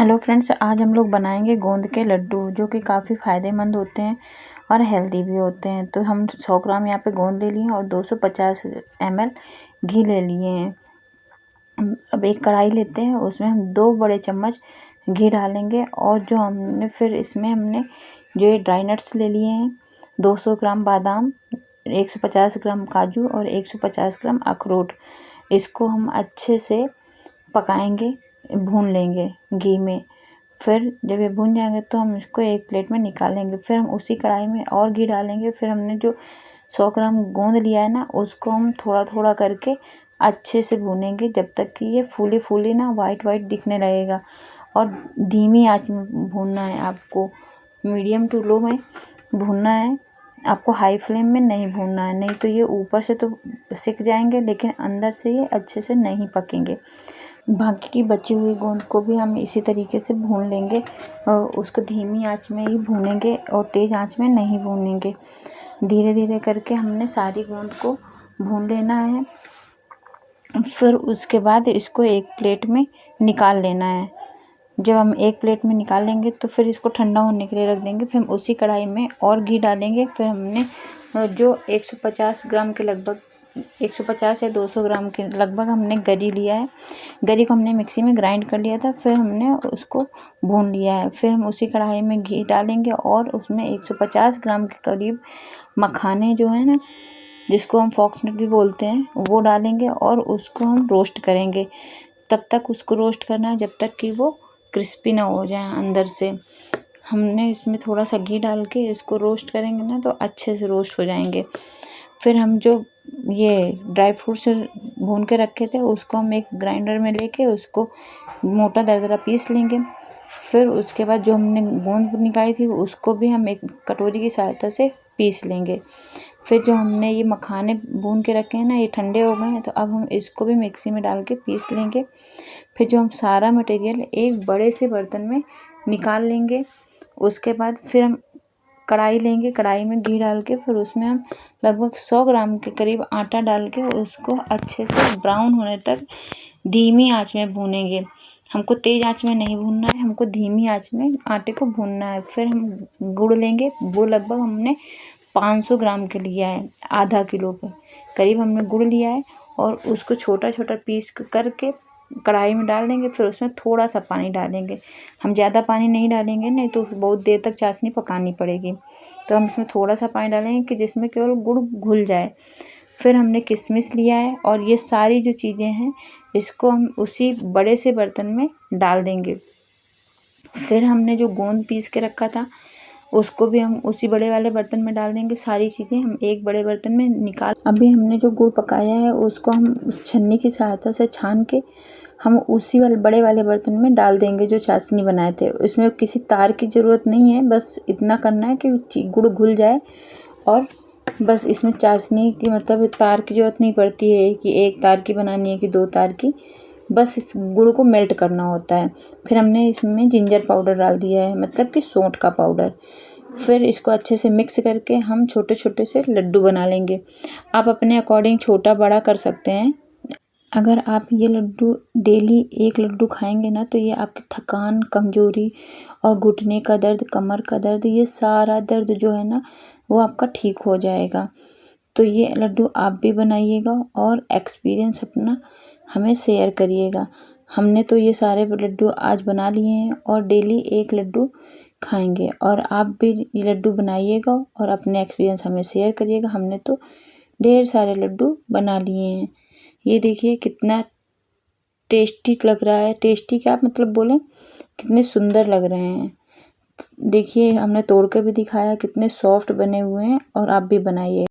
Hello friends, आज हम लोग बनाएंगे गोंद के लड्डू जो कि काफ़ी फ़ायदेमंद होते हैं और हेल्दी भी होते हैं। तो हम 100 ग्राम यहाँ पे गोंद ले लिए हैं और 250 ml घी ले लिए हैं। अब एक कढ़ाई लेते हैं, उसमें हम 2 बड़े चम्मच घी डालेंगे और जो हमने जो ये ड्राई नट्स ले लिए हैं, 200 ग्राम बादाम, 150 ग्राम काजू और 150 ग्राम अखरोट, इसको हम अच्छे से पकाएंगे, भून लेंगे घी में। फिर जब ये भून जाएंगे तो हम इसको एक प्लेट में निकालेंगे। फिर हम उसी कढ़ाई में और घी डालेंगे। फिर हमने जो 100 ग्राम गोंद लिया है ना, उसको हम थोड़ा थोड़ा करके अच्छे से भूनेंगे जब तक कि ये फूली फूली ना वाइट वाइट दिखने लगेगा। और धीमी आंच में भूनना है आपको, मीडियम टू लो में भूनना है आपको, हाई फ्लेम में नहीं भूनना है, नहीं तो ये ऊपर से तो सिक जाएंगे लेकिन अंदर से ये अच्छे से नहीं पकेंगे। बाकी की बची हुई गोंद को भी हम इसी तरीके से भून लेंगे और उसको धीमी आंच में ही भूनेंगे और तेज़ आंच में नहीं भूनेंगे। धीरे धीरे करके हमने सारी गोंद को भून लेना है। फिर उसके बाद इसको एक प्लेट में निकाल लेना है। जब हम एक प्लेट में निकाल लेंगे तो फिर इसको ठंडा होने के लिए रख देंगे। फिर हम उसी कढ़ाई में और घी डालेंगे। फिर हमने जो 150 ग्राम के लगभग 150 या 200 ग्राम के लगभग हमने गरी लिया है। गरी को हमने मिक्सी में ग्राइंड कर लिया था, फिर हमने उसको भून लिया है। फिर हम उसी कढ़ाई में घी डालेंगे और उसमें 150 ग्राम के करीब मखाने जो है ना, जिसको हम फॉक्सनट भी बोलते हैं, वो डालेंगे और उसको हम रोस्ट करेंगे। तब तक उसको रोस्ट करना है जब तक कि वो क्रिस्पी ना हो जाए अंदर से। हमने इसमें थोड़ा सा घी डाल के इसको रोस्ट करेंगे ना तो अच्छे से रोस्ट हो जाएंगे। फिर हम जो ये ड्राई फ्रूट्स भून के रखे थे उसको हम एक ग्राइंडर में लेके उसको मोटा दरदरा पीस लेंगे। फिर उसके बाद जो हमने गोंद निकाली थी उसको भी हम एक कटोरी की सहायता से पीस लेंगे। फिर जो हमने ये मखाने भून के रखे हैं ना, ये ठंडे हो गए हैं, तो अब हम इसको भी मिक्सी में डाल के पीस लेंगे। फिर जो हम सारा मटेरियल एक बड़े से बर्तन में निकाल लेंगे। उसके बाद फिर हम कढ़ाई लेंगे, कढ़ाई में घी डाल के फिर उसमें हम लगभग 100 ग्राम के करीब आटा डाल के उसको अच्छे से ब्राउन होने तक धीमी आंच में भूनेंगे। हमको तेज़ आंच में नहीं भूनना है, हमको धीमी आंच में आटे को भूनना है। फिर हम गुड़ लेंगे, वो लगभग हमने 500 ग्राम के लिया है, आधा किलो के करीब हमने गुड़ लिया है और उसको छोटा छोटा पीस करके कढ़ाई में डाल देंगे। फिर उसमें थोड़ा सा पानी डालेंगे, हम ज़्यादा पानी नहीं डालेंगे, नहीं तो बहुत देर तक चाशनी पकानी पड़ेगी। तो हम इसमें थोड़ा सा पानी डालेंगे कि जिसमें केवल गुड़ घुल जाए। फिर हमने किशमिश लिया है और ये सारी जो चीज़ें हैं इसको हम उसी बड़े से बर्तन में डाल देंगे। फिर हमने जो गोंद पीस के रखा था उसको भी हम उसी बड़े वाले बर्तन में डाल देंगे। सारी चीज़ें हम एक बड़े बर्तन में निकाल, अभी हमने जो गुड़ पकाया है उसको हम छन्नी की सहायता से छान के हम उसी वाले बड़े वाले बर्तन में डाल देंगे जो चाशनी बनाए थे। इसमें किसी तार की ज़रूरत नहीं है, बस इतना करना है कि गुड़ घुल जाए और बस इसमें चाशनी की मतलब तार की ज़रूरत नहीं पड़ती है कि एक तार की बनानी है कि 2 तार की, बस इस गुड़ को मेल्ट करना होता है। फिर हमने इसमें जिंजर पाउडर डाल दिया है, मतलब कि सौंठ का पाउडर। फिर इसको अच्छे से मिक्स करके हम छोटे छोटे से लड्डू बना लेंगे। आप अपने अकॉर्डिंग छोटा बड़ा कर सकते हैं। अगर आप ये लड्डू डेली एक लड्डू खाएंगे ना तो ये आपकी थकान, कमज़ोरी और घुटने का दर्द, कमर का दर्द, ये सारा दर्द जो है ना वो आपका ठीक हो जाएगा। तो ये लड्डू आप भी बनाइएगा और एक्सपीरियंस अपना हमें शेयर करिएगा। हमने तो ये सारे लड्डू आज बना लिए हैं और डेली एक लड्डू खाएंगे, और आप भी ये लड्डू बनाइएगा और अपने एक्सपीरियंस हमें शेयर करिएगा। हमने तो ढेर सारे लड्डू बना लिए हैं। ये देखिए कितना टेस्टी लग रहा है, टेस्टी क्या मतलब बोलें, कितने सुंदर लग रहे हैं। देखिए हमने तोड़ के भी दिखाया, कितने सॉफ्ट बने हुए हैं, और आप भी बनाइए।